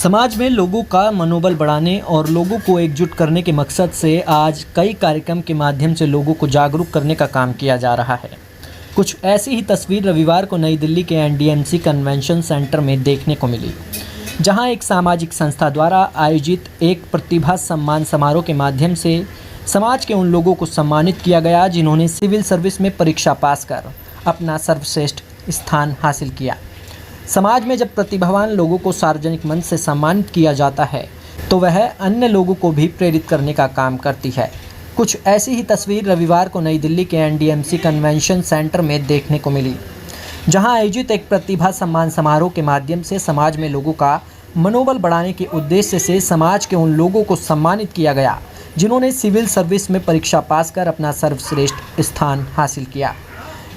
समाज में लोगों का मनोबल बढ़ाने और लोगों को एकजुट करने के मकसद से आज कई कार्यक्रम के माध्यम से लोगों को जागरूक करने का काम किया जा रहा है। कुछ ऐसी ही तस्वीर रविवार को नई दिल्ली के एनडीएमसी कन्वेंशन सेंटर में देखने को मिली, जहां एक सामाजिक संस्था द्वारा आयोजित एक प्रतिभा सम्मान समारोह के माध्यम से समाज के उन लोगों को सम्मानित किया गया जिन्होंने सिविल सर्विस में परीक्षा पास कर अपना सर्वश्रेष्ठ स्थान हासिल किया। समाज में जब प्रतिभावान लोगों को सार्वजनिक मंच से सम्मानित किया जाता है तो वह अन्य लोगों को भी प्रेरित करने का काम करती है। कुछ ऐसी ही तस्वीर रविवार को नई दिल्ली के एनडीएमसी कन्वेंशन सेंटर में देखने को मिली, जहां आयोजित एक प्रतिभा सम्मान समारोह के माध्यम से समाज में लोगों का मनोबल बढ़ाने के उद्देश्य से समाज के उन लोगों को सम्मानित किया गया जिन्होंने सिविल सर्विस में परीक्षा पास कर अपना सर्वश्रेष्ठ स्थान हासिल किया।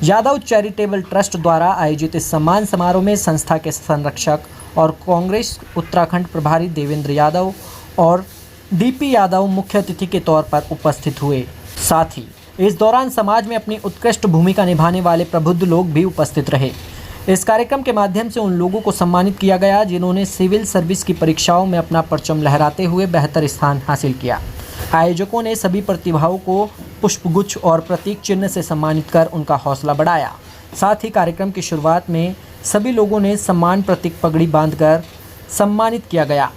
यादव चैरिटेबल ट्रस्ट द्वारा आयोजित इस सम्मान समारोह में संस्था के संरक्षक और कांग्रेस उत्तराखंड प्रभारी देवेंद्र यादव और डीपी यादव मुख्य अतिथि के तौर पर उपस्थित हुए। साथ ही इस दौरान समाज में अपनी उत्कृष्ट भूमिका निभाने वाले प्रबुद्ध लोग भी उपस्थित रहे। इस कार्यक्रम के माध्यम से उन लोगों को सम्मानित किया गया जिन्होंने सिविल सर्विस की परीक्षाओं में अपना परचम लहराते हुए बेहतर स्थान हासिल किया। आयोजकों ने सभी प्रतिभाओं को पुष्पगुच्छ और प्रतीक चिन्ह से सम्मानित कर उनका हौसला बढ़ाया। साथ ही कार्यक्रम की शुरुआत में सभी लोगों ने सम्मान प्रतीक पगड़ी बांधकर सम्मानित किया गया।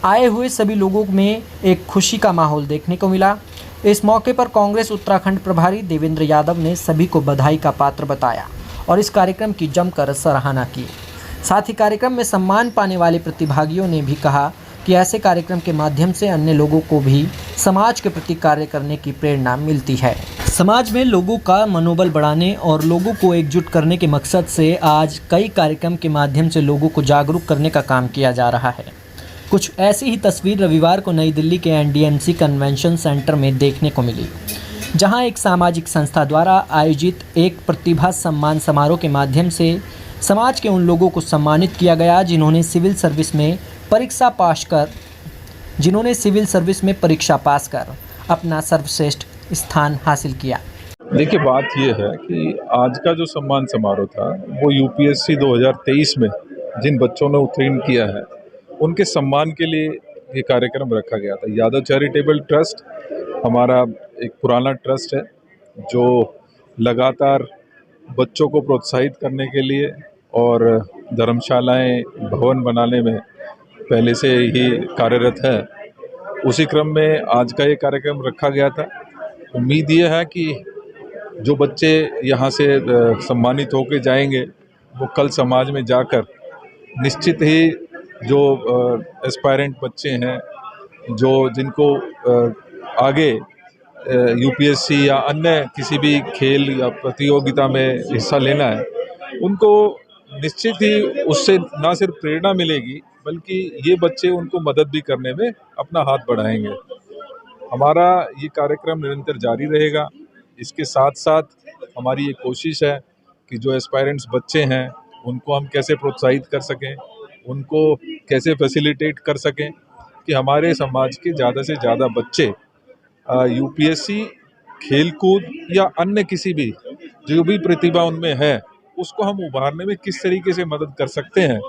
आए हुए सभी लोगों में एक खुशी का माहौल देखने को मिला। इस मौके पर कांग्रेस उत्तराखंड प्रभारी देवेंद्र यादव ने सभी को बधाई का पात्र बताया और इस कार्यक्रम की जमकर सराहना की। साथ ही कार्यक्रम में सम्मान पाने वाले प्रतिभागियों ने भी कहा कि ऐसे कार्यक्रम के माध्यम से अन्य लोगों को भी समाज के प्रति कार्य करने की प्रेरणा मिलती है। समाज में लोगों का मनोबल बढ़ाने और लोगों को एकजुट करने के मकसद से आज कई कार्यक्रम के माध्यम से लोगों को जागरूक करने का काम किया जा रहा है। कुछ ऐसी ही तस्वीर रविवार को नई दिल्ली के एनडीएमसी कन्वेंशन सेंटर में देखने को मिली, जहां एक सामाजिक संस्था द्वारा आयोजित एक प्रतिभा सम्मान समारोह के माध्यम से समाज के उन लोगों को सम्मानित किया गया जिन्होंने सिविल सर्विस में परीक्षा पास कर अपना सर्वश्रेष्ठ स्थान हासिल किया। देखिए, बात ये है कि आज का जो सम्मान समारोह था वो यूपीएससी 2023 में जिन बच्चों ने उत्तीर्ण किया है उनके सम्मान के लिए ये कार्यक्रम रखा गया था। यादव चैरिटेबल ट्रस्ट हमारा एक पुराना ट्रस्ट है जो लगातार बच्चों को प्रोत्साहित करने के लिए और धर्मशालाएं भवन बनाने में पहले से ही कार्यरत है। उसी क्रम में आज का ये कार्यक्रम रखा गया था। उम्मीद ये है कि जो बच्चे यहाँ से सम्मानित होकर जाएंगे वो कल समाज में जाकर निश्चित ही जो एस्पायरेंट बच्चे हैं जो जिनको आगे यूपीएससी या अन्य किसी भी खेल या प्रतियोगिता में हिस्सा लेना है, उनको निश्चित ही उससे ना सिर्फ प्रेरणा मिलेगी बल्कि ये बच्चे उनको मदद भी करने में अपना हाथ बढ़ाएंगे। हमारा ये कार्यक्रम निरंतर जारी रहेगा। इसके साथ साथ हमारी ये कोशिश है कि जो एस्पायरेंट्स बच्चे हैं उनको हम कैसे प्रोत्साहित कर सकें, उनको कैसे फैसिलिटेट कर सकें कि हमारे समाज के ज़्यादा से ज़्यादा बच्चे यूपीएससी, खेलकूद या अन्य किसी भी जो भी प्रतिभा उनमें है उसको हम उभारने में किस तरीके से मदद कर सकते हैं,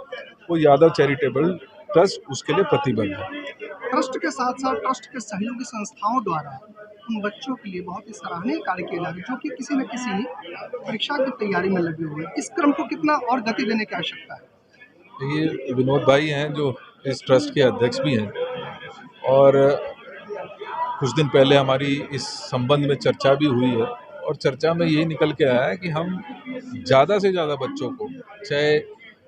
वो यादव चैरिटेबल ट्रस्ट उसके लिए प्रतिबद्ध है। ट्रस्ट के साथ साथ ट्रस्ट के सहयोगी संस्थाओं द्वारा उन बच्चों के लिए बहुत ही सराहनीय कार्य किया जा रहा है जो कि किसी न किसी परीक्षा की तैयारी में लगे हुए हैं। इस क्रम को कितना और गति देने की आवश्यकता है? ये विनोद भाई हैं जो इस ट्रस्ट के अध्यक्ष भी हैं और कुछ दिन पहले हमारी इस संबंध में चर्चा भी हुई है और चर्चा में यही निकल के आया है कि हम ज़्यादा से ज़्यादा बच्चों को चाहे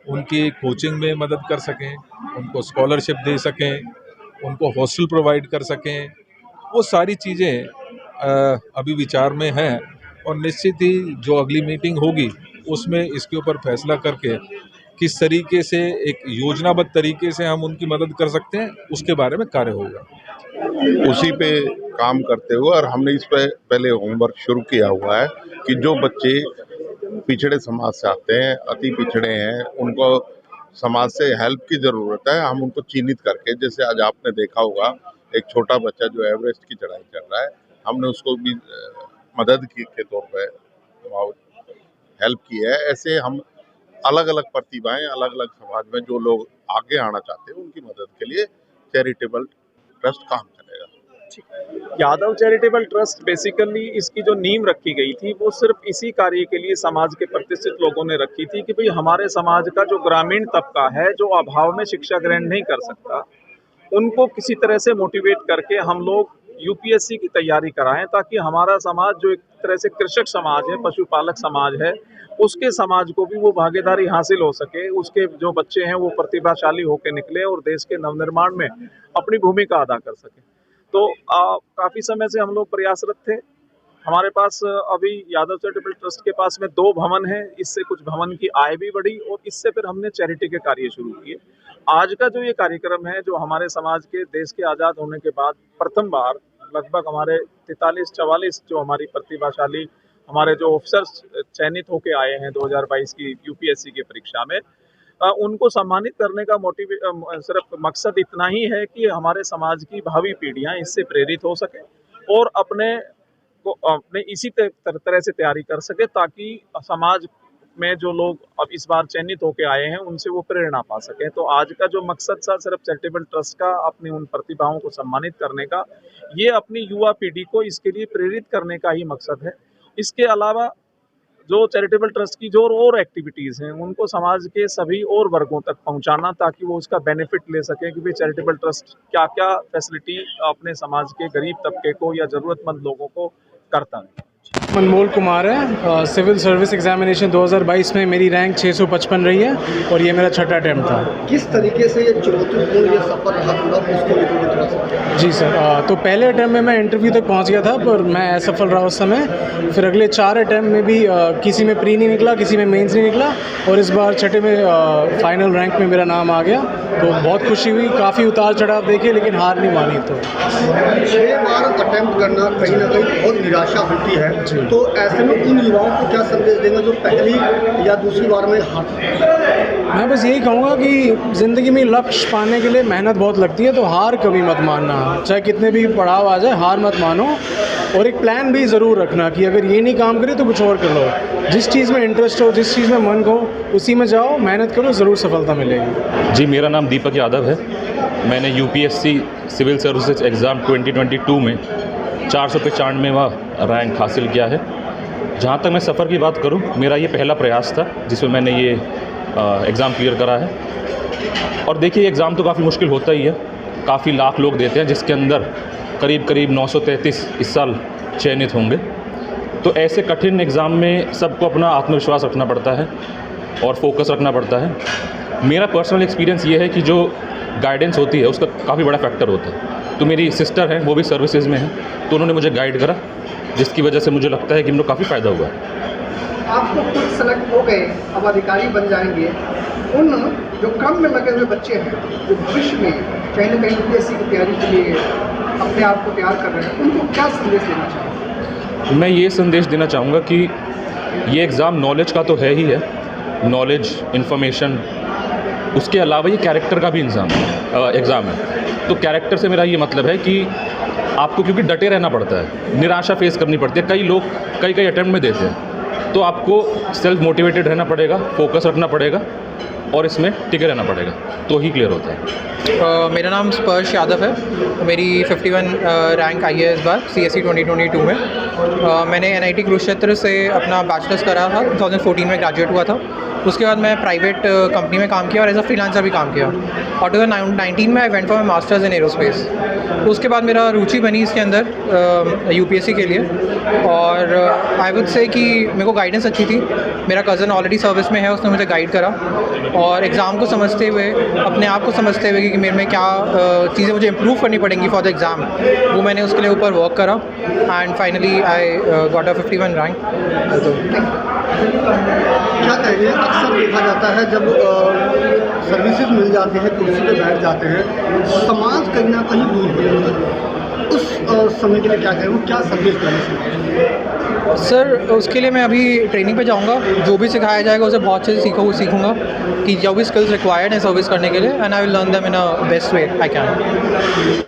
उनकी कोचिंग में मदद कर सकें, उनको स्कॉलरशिप दे सकें, उनको हॉस्टल प्रोवाइड कर सकें, वो सारी चीज़ें अभी विचार में हैं और निश्चित ही जो अगली मीटिंग होगी उसमें इसके ऊपर फैसला करके किस तरीके से एक योजनाबद्ध तरीके से हम उनकी मदद कर सकते हैं उसके बारे में कार्य होगा। उसी पे काम करते हुए और हमने इस पे पहले होमवर्क शुरू किया हुआ है कि जो बच्चे पिछड़े समाज से आते हैं, अति पिछड़े हैं, उनको समाज से हेल्प की ज़रूरत है, हम उनको चिन्हित करके, जैसे आज आपने देखा होगा एक छोटा बच्चा जो एवरेस्ट की चढ़ाई कर रहा है, हमने उसको भी मदद की के तौर पे हेल्प की है। ऐसे हम अलग अलग प्रतिभाएं, अलग अलग समाज में जो लोग आगे आना चाहते हैं उनकी मदद के लिए चैरिटेबल ट्रस्ट काम करेगा। यादव चैरिटेबल ट्रस्ट बेसिकली इसकी जो नींव रखी गई थी वो सिर्फ इसी कार्य के लिए समाज के प्रतिष्ठित लोगों ने रखी थी कि भाई हमारे समाज का जो ग्रामीण तबका है जो अभाव में शिक्षा ग्रहण नहीं कर सकता, उनको किसी तरह से मोटिवेट करके हम लोग यूपीएससी की तैयारी कराएं, ताकि हमारा समाज जो एक तरह से कृषक समाज है, पशुपालक समाज है, उसके समाज को भी वो भागीदारी हासिल हो सके, उसके जो बच्चे हैं वो प्रतिभाशाली होकर निकले और देश के नवनिर्माण में अपनी भूमिका अदा कर सके। तो काफ़ी समय से हम लोग प्रयासरत थे। हमारे पास अभी यादव चैरिटेबल ट्रस्ट के पास में 2 भवन हैं, इससे कुछ भवन की आय भी बढ़ी और इससे फिर हमने चैरिटी के कार्य शुरू किए। आज का जो ये कार्यक्रम है, जो हमारे समाज के देश के आज़ाद होने के बाद प्रथम बार लगभग हमारे 43-44 जो हमारी प्रतिभाशाली हमारे जो ऑफिसर्स चयनित होके आए हैं 2022 की यूपीएससी की परीक्षा में, उनको सम्मानित करने का सिर्फ मकसद इतना ही है कि हमारे समाज की भावी पीढ़ियां इससे प्रेरित हो सके और अपने इसी तरह से तैयारी कर सके, ताकि समाज में जो लोग अब इस बार चयनित होकर आए हैं उनसे वो प्रेरणा पा सकें। तो आज का जो मकसद था सिर्फ चैरिटेबल ट्रस्ट का अपनी उन प्रतिभाओं को सम्मानित करने का, ये अपनी युवा पीढ़ी को इसके लिए प्रेरित करने का ही मकसद है। इसके अलावा जो चैरिटेबल ट्रस्ट की जो और एक्टिविटीज़ हैं उनको समाज के सभी और वर्गों तक पहुंचाना, ताकि वो उसका बेनिफिट ले सकें कि भाई चैरिटेबल ट्रस्ट क्या क्या फैसिलिटी अपने समाज के गरीब तबके को या ज़रूरतमंद लोगों को करता है। अनमोल कुमार है। सिविल सर्विस एग्जामिनेशन 2022 में मेरी रैंक 655 रही है और ये मेरा छठा अटैम्प्ट था। किस तरीके से ये चुनौतीपूर्ण ये सफर रहा पूरा, उसको भी थोड़ा सा। जी सर, तो पहले अटैम्प्ट में मैं इंटरव्यू तक पहुंच गया था पर मैं असफल रहा उस समय। फिर अगले 4 अटैम्प्ट में भी किसी में प्री नहीं निकला, किसी में मेंस नहीं निकला और इस बार छठे में फाइनल रैंक में मेरा नाम आ गया। तो बहुत खुशी हुई, काफ़ी उतार चढ़ाव देखे लेकिन हार नहीं मानी। तो 6 बार अटैम्प्ट करना कहीं ना कहीं बहुत निराशा होती है, तो ऐसे में उन युवाओं को क्या संदेश देंगे जो पहली या दूसरी बार में हार? मैं बस यही कहूँगा कि ज़िंदगी में लक्ष्य पाने के लिए मेहनत बहुत लगती है, तो हार कभी मत मानना। चाहे कितने भी पड़ाव आ जाए, हार मत मानो और एक प्लान भी ज़रूर रखना कि अगर ये नहीं काम करे तो कुछ और कर लो। जिस चीज़ में इंटरेस्ट हो, जिस चीज़ में मन हो, उसी में जाओ, मेहनत करो, ज़रूर सफलता मिलेगी। जी, मेरा नाम दीपक यादव है। मैंने यूपीएससी सिविल सर्विसेज एग्ज़ाम 2022 में 495वां रैंक हासिल किया है। जहाँ तक मैं सफ़र की बात करूँ, मेरा ये पहला प्रयास था जिसमें मैंने ये एग्ज़ाम क्लियर करा है। और देखिए, एग्ज़ाम तो काफ़ी मुश्किल होता ही है, काफ़ी लाख लोग देते हैं, जिसके अंदर करीब 933 इस साल चयनित होंगे। तो ऐसे कठिन एग्ज़ाम में सबको अपना आत्मविश्वास रखना पड़ता है और फोकस रखना पड़ता है। मेरा पर्सनल एक्सपीरियंस ये है कि जो गाइडेंस होती है उसका काफ़ी बड़ा फैक्टर होता है। तो मेरी सिस्टर हैं, वो भी सर्विसेज में हैं, तो उन्होंने मुझे गाइड करा, जिसकी वजह से मुझे लगता है कि मुझे काफ़ी फ़ायदा हुआ। आपको खुद सेलेक्ट हो गए, अब अधिकारी बन जाएंगे, उन जो क्रम में लगे हुए बच्चे हैं जो भविष्य में कहीं ना कहीं यूपीएससी की तैयारी के लिए अपने आप को तैयार कर रहे हैं, उनको क्या संदेश देना चाहेंगे? मैं ये संदेश देना चाहूँगा कि ये एग्ज़ाम नॉलेज का तो है ही है, नॉलेज, इन्फॉर्मेशन, उसके अलावा ये कैरेक्टर का भी एग्ज़ाम है। तो कैरेक्टर से मेरा ये मतलब है कि आपको क्योंकि डटे रहना पड़ता है, निराशा फेस करनी पड़ती है। कई लोग कई अटैम्प्ट में देते हैं, तो आपको सेल्फ मोटिवेटेड रहना पड़ेगा, फोकस रखना पड़ेगा और इसमें टिके रहना पड़ेगा, तो ही क्लियर होता है। मेरा नाम स्पर्श यादव है। मेरी 51 रैंक आई है इस बार CSE 2022 में। मैंने NIT कुरुक्षेत्र से अपना बैचलर्स करा था, 2014 में ग्रेजुएट हुआ था। उसके बाद मैं प्राइवेट कंपनी में काम किया और एज अ फ्रीलांसर भी काम किया। और 2019 में I went for my masters in aerospace. उसके बाद मेरा रुचि बनी इसके अंदर यूपीएससी के लिए, और आई वुड से कि मेरे को गाइडेंस अच्छी थी। मेरा कज़न ऑलरेडी सर्विस में है, उसने मुझे गाइड करा और एग्ज़ाम को समझते हुए, अपने आप को समझते हुए कि मेरे में क्या चीज़ें मुझे इम्प्रूव करनी पड़ेंगी फॉर द एग्ज़ाम, वो मैंने उसके लिए ऊपर वर्क करा and finally I got a 51 rank. क्या कहेंगे, अक्सर देखा जाता है जब सर्विसेज मिल जाते हैं, कुर्सी पे बैठ जाते हैं, समाज कहीं ना कहीं दूर हो जाता है। उस समय के लिए क्या कहेंगे, क्या सर्विस देना? सर, उसके लिए मैं अभी ट्रेनिंग पे जाऊंगा, जो भी सिखाया जाएगा उसे बहुत अच्छे से सीखूंगा कि जो भी स्किल्स रिक्वायर्ड हैं सर्विस करने के लिए, and I will learn them in a best way I can.